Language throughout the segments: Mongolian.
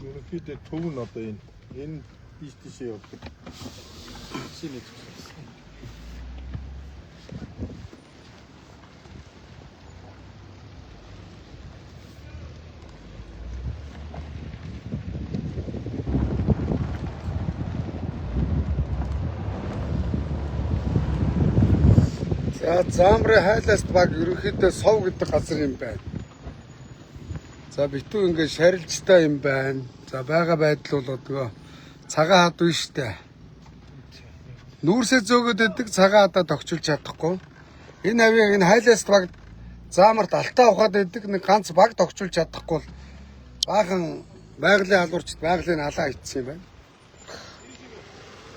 ерөнхийдөө төв нь одоо энэ биш тийшээ явдаг. Шинэ зүйл. За Замрын хайлаас баг ерөнхийдөө сов гэдэг газар юм байна. За битүү ингээд шарилжтай юм байна. За байгаа байдал бол одоо цагаан хад биш штэ. Нүүрсээ зөөгөөд идэг цагаан хадаа тогтчулж чадахгүй. Энэ авийг энэ хайлаас баг Замарт алтаа ухаад идэг нэг ганц баг тогтчулж чадахгүй бол баахан байгалийн халуурчд байгалийн алаа ицсэн юм байна.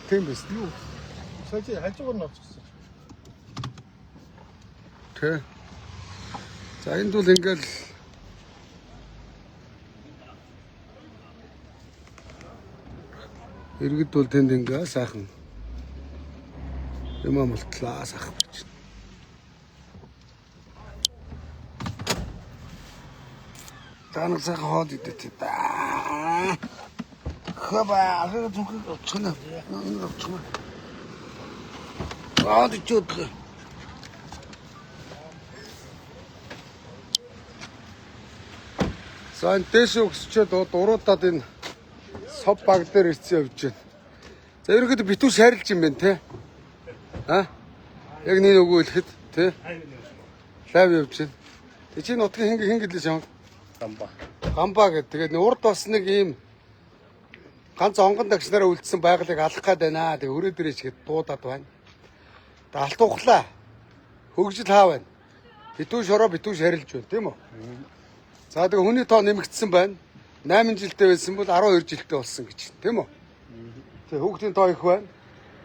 Тийм биз дээ. Юу? Сая хажуугаар нь авчихсан. Тэ. За энд бол ингээл иргэд бол тэнд ингээ сайхан юм амтлаа сайхан байж байна. Танаг сайхан хоод идэт та. Хаба ахыг зүгт очихна. Нэг очихна. Аа дичүүд. За энэ дэш өгсчээд уруудаад энэ сов баг дээр ирсэн явж байна. За ерөнхийдөө битүү шарилж юм байна те. Яг нэг өгөө хэлэхэд те. Лайв явж байна. Тэг чи нутгийн хин гэлээ шам. Гамбаа гэдэг. Тэгээд урд бас нэг ийм ганц онгон дагчнараа үлдсэн байгалыг алах гээд байна. Тэг өрөө дээрээ чихэд дуудаад байна. Тэг алтууглаа. Хөгжил хаа байна. Битүү шороо битүү шарилж байна тийм үү? За тэгээ хүний тоо нэмэгдсэн байна. 8 жилдээ байсан бол 12 жилдээ болсон гэж тийм үү? Тэгээ хүүхдийн тоо их байна.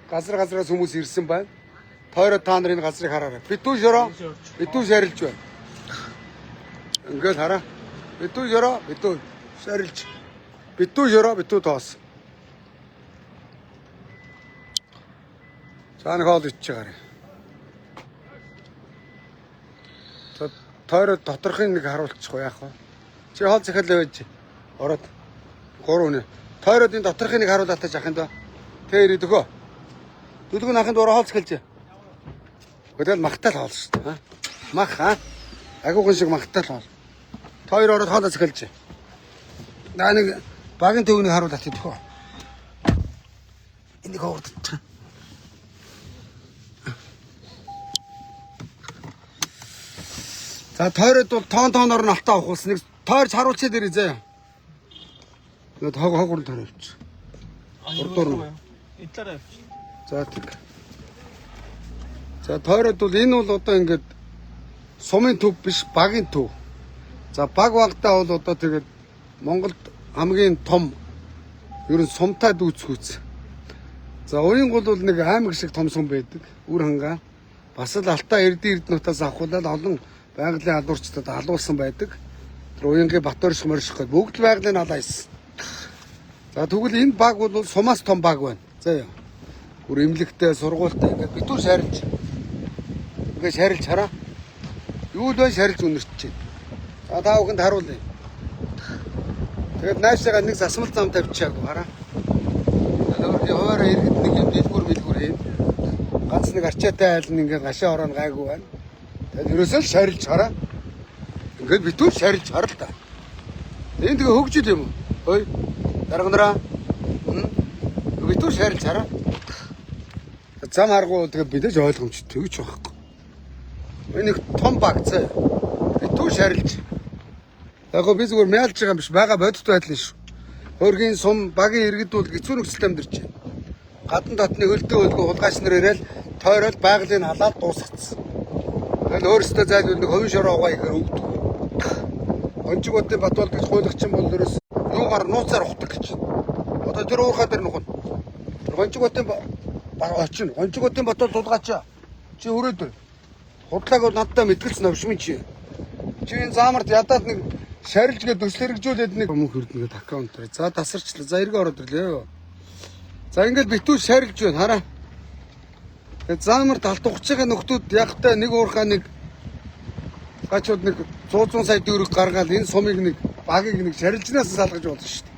Газраас хүмүүс ирсэн байна. Тойроо та нарын газрыг хараарай. Битүү шороо битүү шарилж байна. Ингээд хараа. Битүү шороо битүү шарилж. Битүү шороо битүү тоос. Цаана хоол ичиж гараа. Тойроо доторхын нэг харуулчих яах вэ? Чи хоол захиалаа байж ороод 3 үнэ. Тойроод энэ доторхын нэг харуулаад тааж ахын доо. Тэ ирээд өгөө. Дүлгэн ахын доо хоол захиалж. Тэгэл магтаал хоол шүү дээ. Мах агуугын шиг магтаал хоол. Тойр ороод хоол захиалж. Наа нэг багийн төвний харуулаад идэх. Энийг хоордчих. За тойроод бол тооноор нь алтаа авахулсан. Нэг тойрч харуулчаа дээрээ заяа. Тэгээд хог тойр авчих. Урдуур нь. Энэ талаараа авчих. За тэг. За тойроод бол энэ бол одоо ингээд сумын төв биш багийн төв. За баг багтаа бол одоо тэгээд Монголд хамгийн том ерөн сумтай дүүцгүүц. За уянгол бол нэг аймаг шиг том сум байдаг. Үр хангаа. Бас л алтаа эрдэнэтнээс авахулаад олон байгалийн алуурчдад алуулсан байдаг. Тэр уянгийн Батөрш морших гэдэг бүгд байгалийн алаа ийсэн. За тэгвэл энэ баг бол сумаас том баг байна. За яа. Гүр имлэгтэй, сургуультай ингээд битүү шарилж. Ингээд шарилж хараа. Юу л бай шарилж үнэрч байна. За та бүхэнд харуулъя. Тэгээд наашаага нэг засмал зам тавьчихаагүй хараа. Өөрийн хуваараа иргэд нэг юм дэлгүр хийн. Ганц нэг арчаатай айл нь ингээд гашаа ороо гайгүй байна. Тэгээд ерөөсөө шарилж хараа. Ингээд битүү шарилж хараа л та. Энэ тэгээ хөгжил юм уу? Хөөе. Дарганараа. Битүү шарилж хараа. Зам харгуу тэгээ бидэж ойлгомжтой гэж байхгүй. Энэ нэг том баг цаа. Битүү шарилж. Яг гоо би зүгээр мяалж байгаа юм биш. Бага бодит байдлаа шүү. Хөргийн сум багийн иргэд бол хэцүү нөхцөлд амьдарч байна. Гадна дотны хөлдөө хөлгөө хулгайч нар ирэл тойрол байгалийн халаал дуусгацсан. Тэгэл өөрөөсөө зайлгүй нэг хувийн шороо угаа ихээр өгдөг. Онцгоодын Батбол гэж хуулагчин бол ерөөс юугаар нууцаар ухдаг гэж. Одоо тэр уурхаа дээр нухна. Онцгоодын очино. Онцгоодын Батбол дулгаачаа. Чи өрөөдөр. Худлааг бол надтай мэдгэлцэн авшмын чи. Чи энэ заамарт ядаад нэг шарилж гээд төслөргжүүлээд нэг мөнх хөрднөд аккаунт. За тасарчлаа. За эргээ ороод ирлээ. За ингээд битүү шарилж байна хараа. Тэгээд заамарт алт ухаж байгаа нөхдүүд ягтай нэг уурхаа нэг гачууд нэг 100 сая төгрөг гаргаад энэ сумыг нэг багийг нэг шарилжнаас салгаж болно шүү дээ.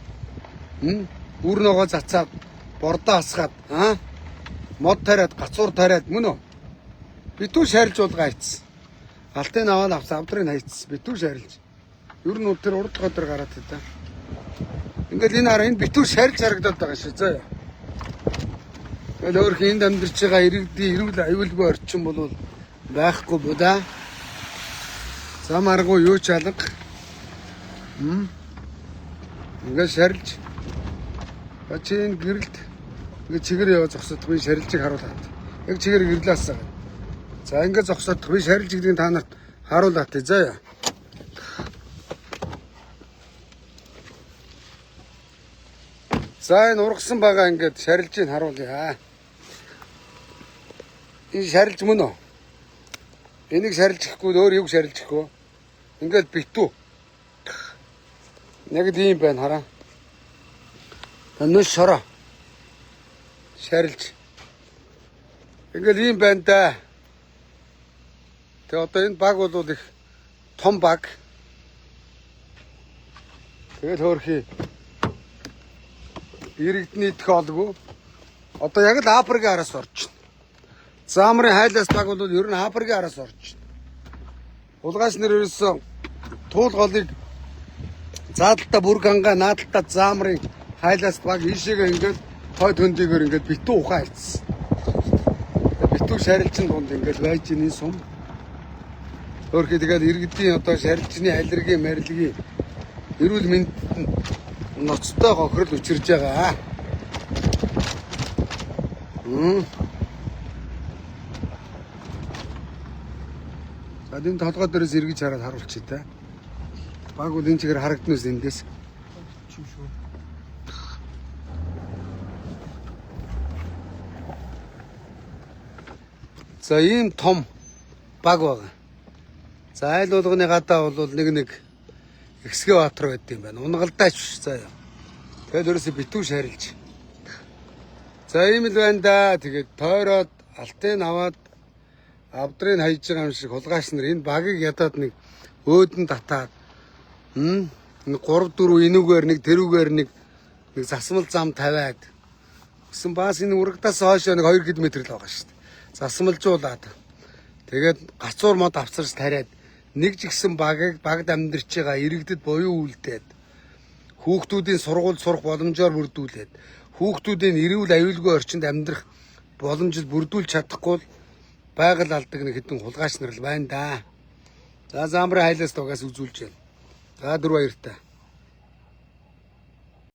Үр ногоо цацаад бордоо хасгаад мод тариад гацуур тариад мөн үү? Битүү шарилж уулгаа ийцсэн. Алтын аваад авсан авдрыг хайцсан. Битүү шарилж. Ер нь тэр урд гадар гараад та. Ингээл энэ хараа энэ битүү шарилж харагдаад байгаа шүү зөө. Тэгэл өөр хинд амьдарч байгаа ирүүл аюулгүй орчин бол байхгүй будаа. Замааргүй юу ч алга. Ингээл шарилж. Бачин гэрэлд ингээ чигээр яваа зогсоод би шарилжийг харуулаад. Яг чигээр гэрлээсаа. За ингээ зогсоод би шарилж гэдгийг та нарт харуулаад тий заа. За энэ ургасан байгаа ингээд шарилжийг харуулъя. Энэ шарилж мөн үү? Энийг шарилжихгүй өөр юг шарилжихгүй. Ингээд битүү. Яг тийм байна хараа. Нүс шороо. Шарилж. Ингээд ийм байна да. Тэгээ одоо энэ баг бол их том баг. Тэгээд хөөрхий иргэдний идэх олгүй. Одоо яг л Африкийн араас орчихно. Заамрын хайлаас баг бол ер нь Африкийн араас орчихно. Улгаас нэр ерөөсөө туул голыг заадалтаа бүр ганга наадалтаа заамрын хайлаас баг ийшээгээ ингээд хой төндийгээр ингээд битүү ухаан хийсэн. Битүү шарилчин дунд ингээд байж ийн сум. Өөрхий тэгээд иргэдийн одоо шарилчны аллерги мэрилги эрүүл мэнд ноцтой гохирол учирж байгаа. За энэ толгой дээрээс эргэж хараад харуулчих та. Баг үл энэ чигээр харагднаас эндээс. За ийм том баг байгаа. За айл болгоны гадаа бол нэг экскаватор байд юм байна. Унгалдаач заа. Тэгээд ерөөсө битүү шарилж. За ийм л байна да. Тэгээд тойроод алтын аваад авдрыг хайж байгаа юм шиг хулгайч нар энэ багыг ядаад нэг өөдөн татаад 3 4 энүүгээр нэг тэрүүгээр нэг засмал зам тавиад гэсэн баас энэ урагдаас хойш нэг 2 км л байгаа шүү дээ. Засмалжуулаад тэгээд гацуур мод авцарч тариад нэг ч ихсэн багд амьдарч байгаа иргэдэд буюу үлдээд хүүхдүүдийн сургууль сурах боломжоор бүрдүүлээд хүүхдүүдийн эрүүл аюулгүй орчинд амьдрах боломжийг бүрдүүлж чадахгүй байгаль алдаг нэг хэдэн хулгайч нар л байна да. За заамрын хайлаас тугаас үзүүлж байна. За 4 баяртай.